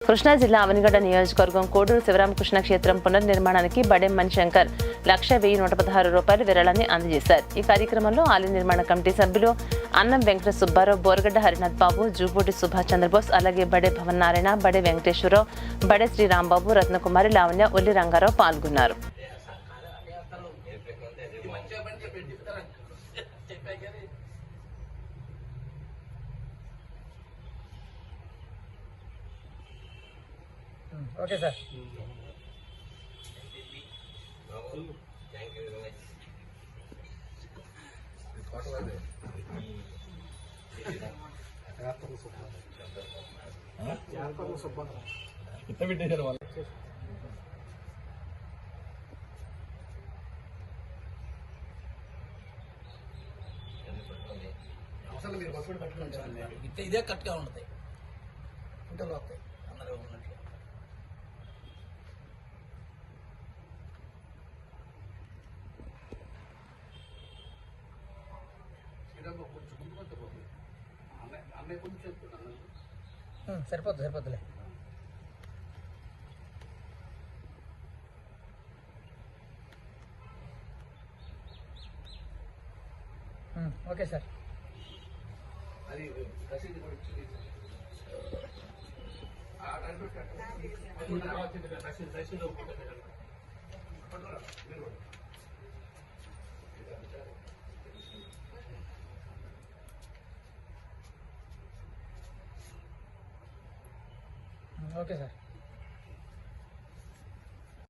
కృష్ణా జిల్లా అవనిగడ్డ నియోజకవర్గం కోడూరు శివరామకృష్ణ క్షేత్రం పునర్నిర్మాణానికి బడెం మణిశంకర్ 1,10,116 రూపాయల విరాళాన్ని అందజేశారు. ఈ కార్యక్రమంలో ఆలయ నిర్మాణ కమిటీ సభ్యులు అన్నం వెంకట సుబ్బారావు, బోరగడ్డ హరినాథ్ బాబు, జూపూటి సుభాష్ చంద్రబోస్, అలాగే బడే భవన్ నారాయణ, బడే వెంకటేశ్వరరావు, బడే శ్రీరాంబాబు, రత్నకుమారి, లావణ్య, ఒల్లి రంగారావు పాల్గొన్నారు. Okay sir. అసలు మీరు పట్టుబడి పెట్టుకుంటారు ఇదే కట్గా ఉంటుంది ఇంటర్లో వస్తాయి అందరూ ఉన్నట్లు. సరిపోద్ది సరిపోద్దులే. Okay sir. అది రసీదు కూడా ఓకే సార్.